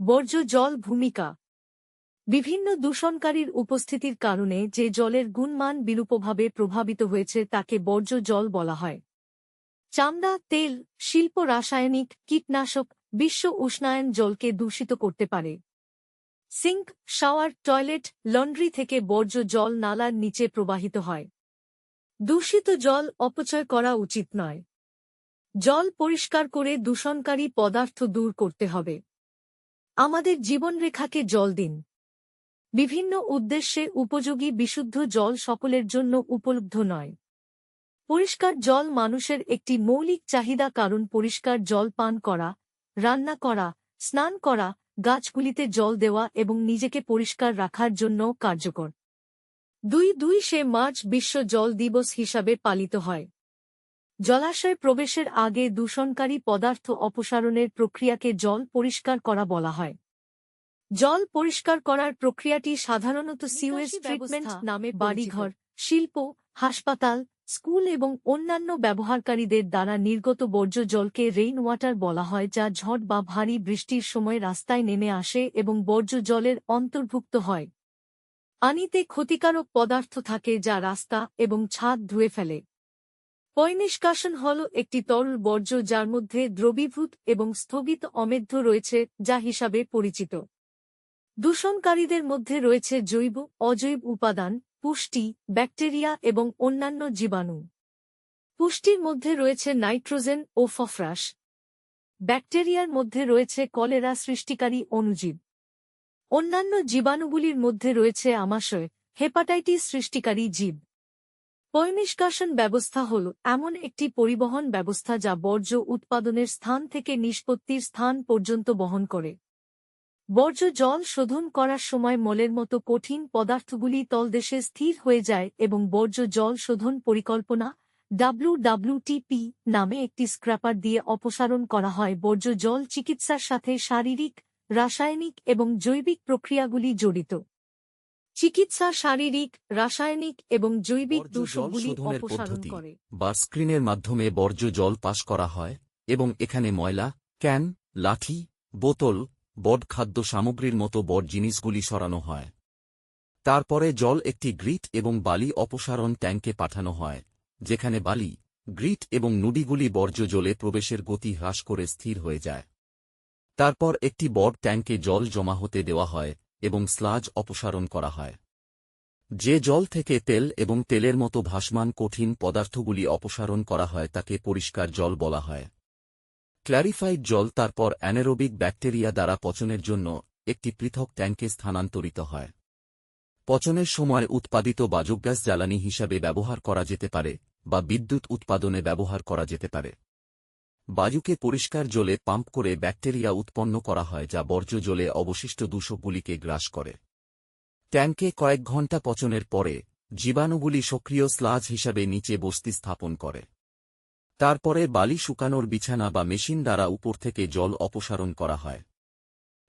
বর্জ্য জল ভূমিকা। বিভিন্ন দূষণকারীর উপস্থিতির কারণে যে জলের গুণমান বিরূপভাবে প্রভাবিত হয়েছে তাকে বর্জ্য জল বলা হয়। চামড়া, তেল, শিল্প, রাসায়নিক, কীটনাশক, বিশ্ব উষ্ণায়ন জলকে দূষিত করতে পারে। সিঙ্ক, শাওয়ার, টয়লেট, লন্ড্রি থেকে বর্জ্য জল নালার নিচে প্রবাহিত হয়। দূষিত জল অপচয় করা উচিত নয়। জল পরিষ্কার করে দূষণকারী পদার্থ দূর করতে হবে। আমাদের জীবনরেখাকে জল দিন। বিভিন্ন উদ্দেশ্যে উপযোগী বিশুদ্ধ জল সকলের জন্য উপলব্ধ নয়। পরিষ্কার জল মানুষের একটি মৌলিক চাহিদা, কারণ পরিষ্কার জল পান করা, রান্না করা, স্নান করা, গাছগুলিতে জল দেওয়া এবং নিজেকে পরিষ্কার রাখার জন্য কার্যকর। ২ মার্চ বিশ্ব জল দিবস হিসাবে পালিত হয়। জলাশয়ে প্রবেশের আগে দূষণকারী পদার্থ অপসারণের প্রক্রিয়াকে জল পরিষ্কার করা বলা হয়। জল পরিষ্কার করার প্রক্রিয়াটি সাধারণত সিওয়েজ ট্রিটমেন্ট নামে বাড়িঘর, শিল্প, হাসপাতাল, স্কুল এবং অন্যান্য ব্যবহারকারীদের দ্বারা নির্গত বর্জ্য জলকে রেইন ওয়াটার বলা হয়, যা ঝড় বা ভারী বৃষ্টির সময় রাস্তায় নেমে আসে এবং বর্জ্য জলের অন্তর্ভুক্ত হয়। পানিতে ক্ষতিকারক পদার্থ থাকে যা রাস্তা এবং ছাদ ধুয়ে ফেলে। পয়ঃনিষ্কাশন হল একটি তরল বর্জ্য যার মধ্যে দ্রবীভূত এবং স্থগিত অমেধ্য রয়েছে, যা হিসাবে পরিচিত। দূষণকারীদের মধ্যে রয়েছে জৈব, অজৈব উপাদান, পুষ্টি, ব্যাকটেরিয়া এবং অন্যান্য জীবাণু। পুষ্টির মধ্যে রয়েছে নাইট্রোজেন ও ফসফরাস। ব্যাকটেরিয়ার মধ্যে রয়েছে কলেরা সৃষ্টিকারী অণুজীব। অন্যান্য জীবাণুগুলির মধ্যে রয়েছে আমাশয়, হেপাটাইটিস সৃষ্টিকারী জীব। পয়ঃনিষ্কাশন ব্যবস্থা হল এমন একটি পরিবহন ব্যবস্থা যা বর্জ্য উৎপাদনের স্থান থেকে নিষ্পত্তির স্থান পর্যন্ত বহন করে। বর্জ্য জল শোধন করার সময় মলের মতো কঠিন পদার্থগুলি তলদেশে স্থির হয়ে যায় এবং বর্জ্য জল শোধন পরিকল্পনা WWTP নামে একটি স্ক্র্যাপার দিয়ে অপসারণ করা হয়। বর্জ্য জল চিকিৎসার সাথে শারীরিক, রাসায়নিক এবং জৈবিক প্রক্রিয়াগুলি জড়িত। চিকিৎসা শারীরিক, রাসায়নিক এবং জৈবিক দূষকগুলি অপসারণ করে। বারস্ক্রিনের মাধ্যমে বর্জ্য জল পাস করা হয় এবং এখানে ময়লা, ক্যান, লাঠি, বোতল, বড খাদ্য সামগ্রীর মতো বড় জিনিসগুলি সরানো হয়। তারপরে জল একটি গ্রিট এবং বালি অপসারণ ট্যাঙ্কে পাঠানো হয়, যেখানে বালি, গ্রিট এবং নুডিগুলি বর্জ্য জলে প্রবেশের গতি হ্রাস করে স্থির হয়ে যায়। তারপর একটি বড় ট্যাঙ্কে জল জমা হতে দেওয়া হয় এবং স্লাজ অপসারণ করা হয়। যে জল থেকে তেল এবং তেলের মতো ভাসমান কঠিন পদার্থগুলি অপসারণ করা হয় তাকে পরিষ্কার জল বলা হয়। ক্ল্যারিফাইড জল তারপর অ্যানারোবিক ব্যাকটেরিয়া দ্বারা পচনের জন্য একটি পৃথক ট্যাঙ্কে স্থানান্তরিত হয়। পচনের সময় উৎপাদিত বায়োগ্যাস জ্বালানি হিসাবে ব্যবহার করা যেতে পারে বা বিদ্যুৎ উৎপাদনে ব্যবহার করা যেতে পারে। বায়ুকে পরিষ্কার জলে পাম্প করে ব্যাকটেরিয়া উৎপন্ন করা হয় যা বর্জ্য জলে অবশিষ্ট দূষকগুলিকে গ্রাস করে। ট্যাঙ্কে কয়েক ঘণ্টা পচনের পরে জীবাণুগুলি সক্রিয় স্লাজ হিসাবে নিচে বসতি স্থাপন করে। তারপরে বালি শুকানোর বিছানা বা মেশিন দ্বারা উপর থেকে জল অপসারণ করা হয়।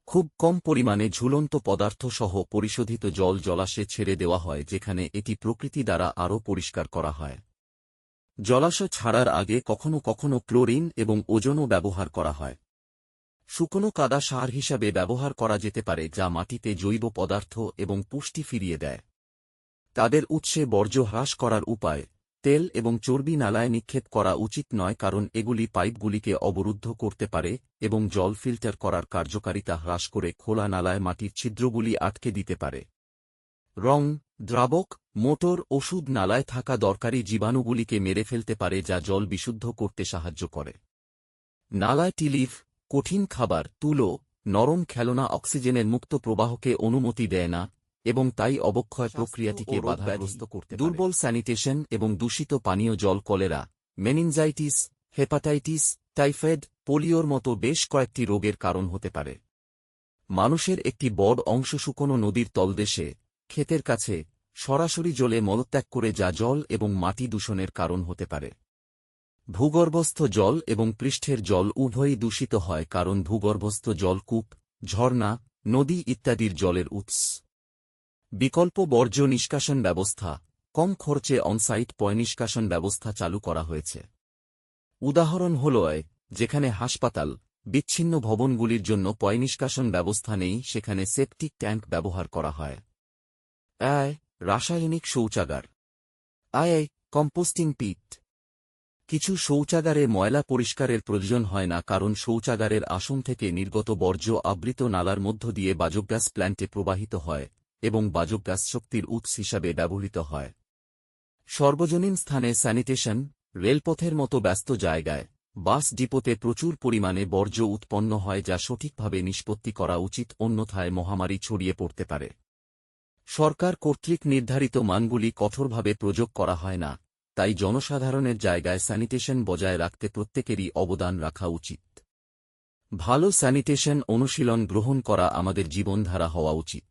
খুব কম পরিমাণে ঝুলন্ত পদার্থ সহ পরিশোধিত জল জলাশয়ে ছেড়ে দেওয়া হয়, যেখানে এটি প্রকৃতি দ্বারা আরও পরিষ্কার করা হয়। জলাশয় ছাড়ার আগে কখনও কখনও ক্লোরিন এবং ওজোনও ব্যবহার করা হয়। শুকনো কাদা সার হিসাবে ব্যবহার করা যেতে পারে, যা মাটিতে জৈব পদার্থ এবং পুষ্টি ফিরিয়ে দেয়। তাদের উৎসে বর্জ্য হ্রাস করার উপায়: তেল এবং চর্বি নালায় নিক্ষেপ করা উচিত নয়, কারণ এগুলি পাইপগুলিকে অবরুদ্ধ করতে পারে এবং জল ফিল্টার করার কার্যকারিতা হ্রাস করে খোলা নালায় মাটির ছিদ্রগুলি আটকে দিতে পারে। রং, দ্রাবক, মোটর, ওষুধ নালায় থাকা দরকারি জীবাণুগুলিকে মেরে ফেলতে পারে, যা জল বিশুদ্ধ করতে সাহায্য করে। নালায় টিলিফ, কঠিন খাবার, তুলো, নরম খেলনা অক্সিজেনের মুক্ত প্রবাহকে অনুমতি দেয় না এবং তাই অবক্ষয় প্রক্রিয়াটিকে বাধাগ্রস্ত করতে পারে। দুর্বল স্যানিটেশন এবং দূষিত পানীয় জল কলেরা, মেনিনজাইটিস, হেপাটাইটিস, টাইফয়েড, পোলিওর মতো বেশ কয়েকটি রোগের কারণ হতে পারে। মানুষের একটি বড় অংশ শুকনো নদীর তলদেশে, ক্ষেতের কাছে, সরাসরি জলে মলত্যাগ করে, যা জল এবং মাটি দূষণের কারণ হতে পারে। ভূগর্ভস্থ জল এবং পৃষ্ঠের জল উভয়ই দূষিত হয়, কারণ ভূগর্ভস্থ জল কূপ, ঝর্ণা, নদী ইত্যাদির জলের উৎস। বিকল্প বর্জ্য নিষ্কাশন ব্যবস্থা: কম খরচে অনসাইট পয়ঃনিষ্কাশন ব্যবস্থা চালু করা হয়েছে। উদাহরণ হল যেখানে হাসপাতাল, বিচ্ছিন্ন ভবনগুলির জন্য পয়ঃনিষ্কাশন ব্যবস্থা নেই, সেখানে সেপটিক ট্যাঙ্ক ব্যবহার করা হয়। রাসায়নিক শৌচাগার। কম্পোস্টিং পিট। কিছু শৌচাগারে ময়লা পরিষ্কারের প্রয়োজন হয় না, কারণ শৌচাগারের আসন থেকে নির্গত বর্জ্য আবৃত নালার মধ্য দিয়ে বায়োগ্যাস প্ল্যান্টে প্রবাহিত হয় এবং বায়োগ্যাস শক্তির উৎস হিসাবে ব্যবহৃত হয়। সর্বজনীন স্থানে স্যানিটেশন। রেলপথের মতো ব্যস্ত জায়গায়, বাস ডিপোতে প্রচুর পরিমাণে বর্জ্য উৎপন্ন হয় যা সঠিকভাবে নিষ্পত্তি করা উচিত, অন্যথায় মহামারী ছড়িয়ে পড়তে পারে। সরকার কর্তৃক নির্ধারিত মানগুলি কঠোরভাবে প্রয়োগ করা হয় না, তাই জনসাধারণের জায়গায় স্যানিটেশন বজায় রাখতে প্রত্যেকেরই অবদান রাখা উচিত। ভালো স্যানিটেশন অনুশীলন গ্রহণ করা আমাদের জীবনধারা হওয়া উচিত।